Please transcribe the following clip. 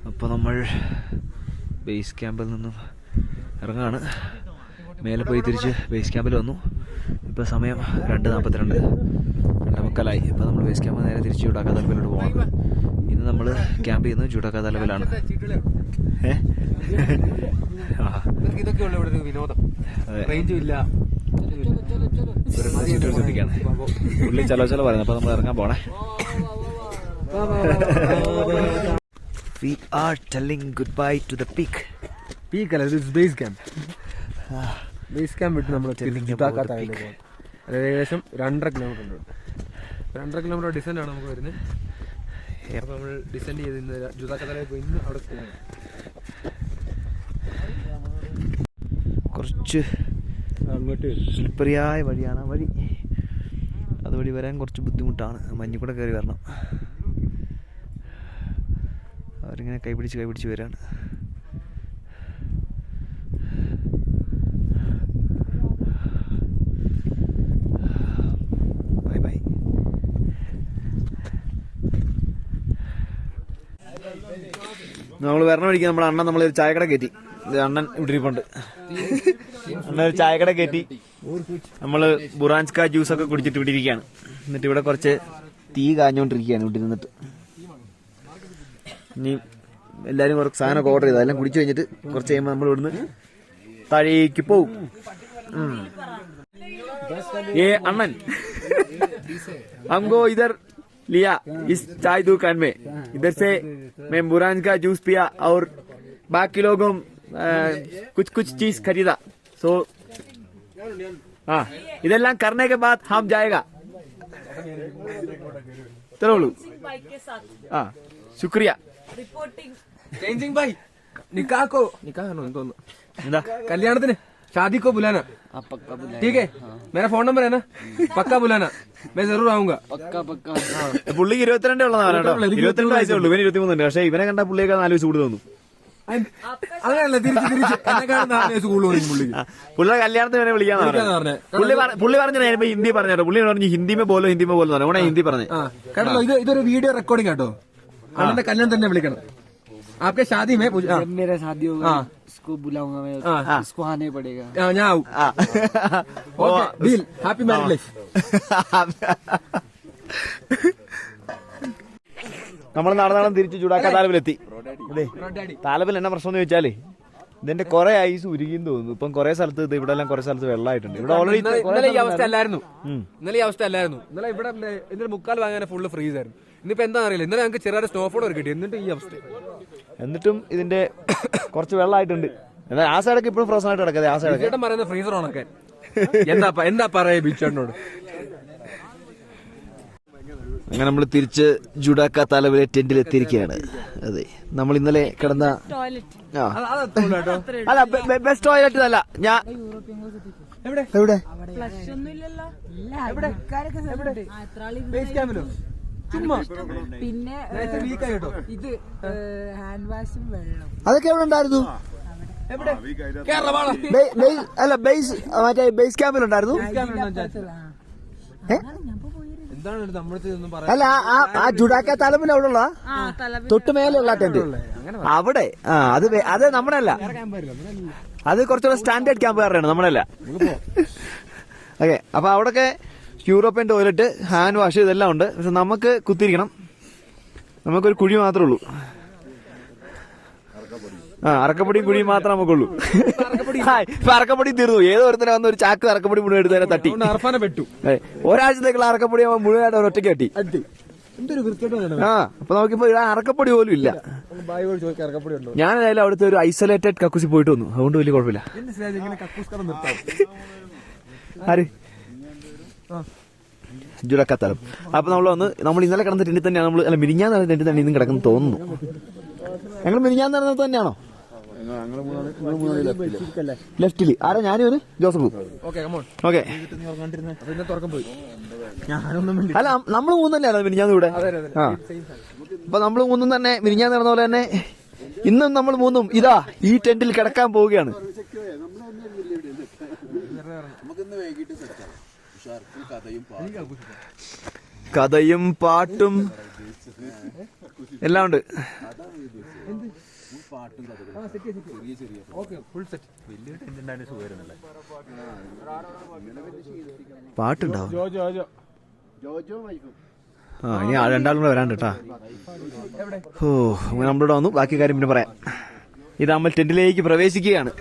അപ്പോൾ നമ്മൾ ബേസ് ക്യാമ്പിൽ നിന്നും ഇറങ്ങാണ്. മേലെ പോയി തിരിച്ച് ബേസ് ക്യാമ്പിൽ വന്നു. ഇപ്പോൾ സമയം 2:42, 2:45. ഇപ്പോൾ നമ്മൾ ബേസ് ക്യാമ്പ് നേരെ തിരിച്ച് ജുഡാക്ക തലവിലോട്ട് പോകണം. ഇന്ന് നമ്മൾ ക്യാമ്പ് ചെയ്യുന്നത് ജുഡാക്ക തലവിലാണ്. ഇതൊക്കെയുള്ള ഇവിടെ ഒരു വിനോദം. റേഞ്ചും ഇല്ല, ശ്രദ്ധിക്കാണ്. പുള്ളി ചലോ പറയുന്നത്. അപ്പോൾ നമ്മൾ ഇറങ്ങാൻ പോണേ. We are telling goodbye to the peak. Peak അല്ല, ഇത് ബേസ് ക്യാമ്പ്. ബേസ് ക്യാമ്പ് വിട്ട് നമ്മൾ ഏകദേശം 2.5 കിലോമീറ്റർ ഉണ്ട്. 2.5 കിലോമീറ്റർ ഡിസെൻഡ് ആണ് നമുക്ക് വരുന്നത്. അപ്പോൾ നമ്മൾ ഡിസെൻഡ് ചെയ്ത് ഇന്ന് ജുദാക്ക തലയിൽ പോയി ഇന്ന് അവിടെ പോകും. കുറച്ച് അങ്ങോട്ട് സ്ലിപ്പറിയായ വഴിയാണ്. വഴി അതുവഴി വരാൻ കുറച്ച് ബുദ്ധിമുട്ടാണ്. മഞ്ഞ് കൂടെ കയറി വരണം. അവരിങ്ങനെ കൈപിടിച്ച് വരികയാണ്. Bye bye. നമ്മൾ വരണ വഴിക്ക് നമ്മുടെ അണ്ണൻ നമ്മളൊരു ചായക്കട കയറ്റി. അണ്ണൻ ഇവിടെ ഇരിപ്പുണ്ട്. അണ്ണൻ ഒരു ചായക്കട കയറ്റി. നമ്മള് ബുറാൻസ്ക ജ്യൂസൊക്കെ കുടിച്ചിട്ട് ഇവിടെ ഇരിക്കുകയാണ്. എന്നിട്ട് ഇവിടെ കുറച്ച് തീ കാഞ്ഞുകൊണ്ടിരിക്കുകയാണ് ഇവിടെ ഇരുന്നിട്ട്. ഇനി എല്ലാവരും കുറച്ച് സാധനമൊക്കെ ഓർഡർ ചെയ്ത് അതെല്ലാം കുടിച്ചു കഴിഞ്ഞിട്ട് കുറച്ച് കഴിയുമ്പോൾ നമ്മൾ ഇവിടുന്ന് താഴേക്ക് പോവും. അണ്ണൻ हमको इधर लिया इस चाय दुकान में. इधर से मैं बुरान का जूस पिया और बाकी लोगों कुछ चीज खरीदा. सो हाँ, इधर करने के बाद हम जाएगा. चलो हाँ, शुक्रिया. ചേഞ്ചിങ് ബൈ നിക്കാഹോ തോന്നുന്നു. എന്താ കല്യാണത്തിന് शादी को बुलाना. ठीक है, मेरा फोन नंबर है ना, पक्का बुलाना. मैं जरूर आऊंगा. पक्का. പുള്ളിക്ക് 22 ഉള്ളതാണ് കേട്ടോ. 22 വയസ്സേ ഉള്ളൂ. ഇവന് 23 ഉണ്ട്. പക്ഷെ ഇവനെ കണ്ട പുള്ളിയൊക്കെ 4 വയസ്സ് കൂടുതൽ തോന്നും. അങ്ങനെയല്ല, പുള്ളിയുടെ കല്യാണത്തിന് വരെ വിളിക്കാന്ന് പുള്ളി പറഞ്ഞു. ഹിന്ദി പറഞ്ഞോ. പുള്ളി പറഞ്ഞു ഹിന്ദി മേ ബോലോ പറഞ്ഞു. ഹിന്ദി പറഞ്ഞു കേട്ടോ. ഇതൊരു വീഡിയോ റെക്കോർഡിംഗ് കേട്ടോ. അവന്റെ കല്യാണം തന്നെ വിളിക്കണം. आपके शादी में जब मेरा शादी होगा इसको बुलाऊंगा मैं. इसको आने पड़ेगा. ഞാൻ ആവും. Okay, deal. Happy married life. നമ്മൾ നടന്നാലും തിരിച്ച് ജുഡാക്ക താലബിലെത്തി. താലബിൽ എന്നാ പ്രശ്നം എന്ന് ചോദിച്ചാലേ ഇതിന്റെ കുറെ ഐസ് ഉരുകിന്ന് തോന്നുന്നു. ഇപ്പം കുറെ സ്ഥലത്ത് ഇത് ഇവിടെ എല്ലാം കുറെ സ്ഥലത്ത് വെള്ളമായിട്ടുണ്ട്. ഇവിടെ ഓൾറെഡി ഇന്നലെ ഈ അവസ്ഥ അല്ലായിരുന്നു. ഇന്നലെ ഇവിടെ ഇതിന്റെ മുക്കാൽ വാങ്ങാൻ ഫുള്ള് ഫ്രീസ് ആയിരുന്നു. ഇന്നിപ്പോ എന്താ അറിയില്ല. ഇന്നലെ ഞങ്ങൾക്ക് ചെറിയ സ്നോഫോൾ കിട്ടി. എന്നിട്ട് ഈ അവസ്ഥ. എന്നിട്ടും ഇതിന്റെ കുറച്ച് വെള്ളമായിട്ടുണ്ട്. എന്നാൽ ആ സൈഡൊക്കെ ഇപ്പോഴും ഫ്രോസൺ ആയിട്ട് കിടക്കാതെ. ആ സൈഡൊക്കെ ചേട്ടൻ പറയുന്നത് ഫ്രീസർ ഉണക്കാൻ. എന്താ പറയാ ബിച്ചേട്ടനോട്. അങ്ങനെ നമ്മൾ തിരിച്ച് ജുഡാക്ക താലബിലെ ടെന്റിൽ എത്തിയിരിക്കുകയാണ്. അതെ, നമ്മൾ ഇന്നലെ കിടന്ന അല്ല ബെസ്റ്റ് ടോയ്ലറ്റ് അല്ല. ഞാൻ എവിടെ പിന്നെ ഇത് ഹാൻഡ് വാഷും വെള്ളം അതൊക്കെ എവിടെ ഉണ്ടായിരുന്നു? അല്ല ബേസ് മറ്റേ ബേസ് ക്യാമ്പിലുണ്ടായിരുന്നു. അല്ല ആ ജുഡാക്ക താലബിൽ അവിടെ ഉള്ള തൊട്ട് മേലുള്ള ടെന്റ് അവിടെ. അത് നമ്മുടെ അല്ല. അത് കുറച്ചുകൂടെ സ്റ്റാൻഡേർഡ് ക്യാമ്പുകാരാണ്, നമ്മളല്ല. ഓക്കെ, അപ്പൊ അവിടൊക്കെ യൂറോപ്യൻ ടോയ്ലറ്റ്, ഹാൻഡ് വാഷ് ഇതെല്ലാം ഉണ്ട്. പക്ഷെ നമുക്ക് കുത്തിരിക്കണം. നമുക്കൊരു കുഴി മാത്രമേ ഉള്ളൂ. അറക്കപ്പൊടിയും കുഴിയും മാത്രമേ നമുക്കുള്ളൂ. ഇപ്പൊ അറക്കപ്പൊടി തീർന്നു. ഏതോ ഒരുത്തനെ വന്ന് ഒരു ചാക്ക് അറക്കപ്പൊടി മുഴുവൻ എടുത്തതിനെ തട്ടി പെട്ടു. ഒരാഴ്ചത്തേക്കുള്ള അറക്കപ്പൊടി മുഴുവനായിട്ട് അവർ ഒറ്റയ്ക്ക് തട്ടി. അപ്പൊ നമുക്കിപ്പോ ഇവിടെ അറക്കപ്പൊടി പോലും ഇല്ല. ഞാനേതായാലും അവിടുത്തെ ഒരു ഐസൊലേറ്റഡ് കക്കൂസി പോയിട്ട് വന്നു. അതുകൊണ്ട് വലിയ കുഴപ്പമില്ല. ആര് ജുഡാക്ക താലബ്. അപ്പൊ നമ്മൾ ഇന്നലെ കിടന്ന ടെന്റിൽ തന്നെയാണ് നമ്മൾ. അല്ല, മിനിഞ്ഞാന്ന് ടെന്റിൽ തന്നെ ഇന്നും കിടക്കുന്നു തോന്നുന്നു. ഞങ്ങൾ മിനിഞ്ഞാന്ന് നടന്നത് തന്നെയാണോ? ലെഫ്റ്റില് ആരാ? ഞാനും ജോസഫ്. ഓക്കെ, അല്ല നമ്മള് മൂന്നല്ലേ മിനിഞ്ഞാന്ന് ഇവിടെ. അപ്പൊ നമ്മള് മൂന്നും തന്നെ മിനിഞ്ഞാന്ന് നടന്ന പോലെ തന്നെ ഇന്നും നമ്മൾ മൂന്നും ഇതാ ഈ ടെന്റിൽ കിടക്കാൻ പോവുകയാണ്. കഥയും പാട്ടും എല്ലാം ഉണ്ട്. Okay full set. പാട്ടുണ്ടാവും. ജോജോ ആ ഇനി രണ്ടാളും കൂടെ വരാണ്ട് കേട്ടാ. ഓ നമ്മളിവിടെ വന്നു, ബാക്കി കാര്യം പിന്നെ പറയാം. ഇത് നമ്മൾ ടെന്റിലേക്ക് പ്രവേശിക്കുകയാണ്.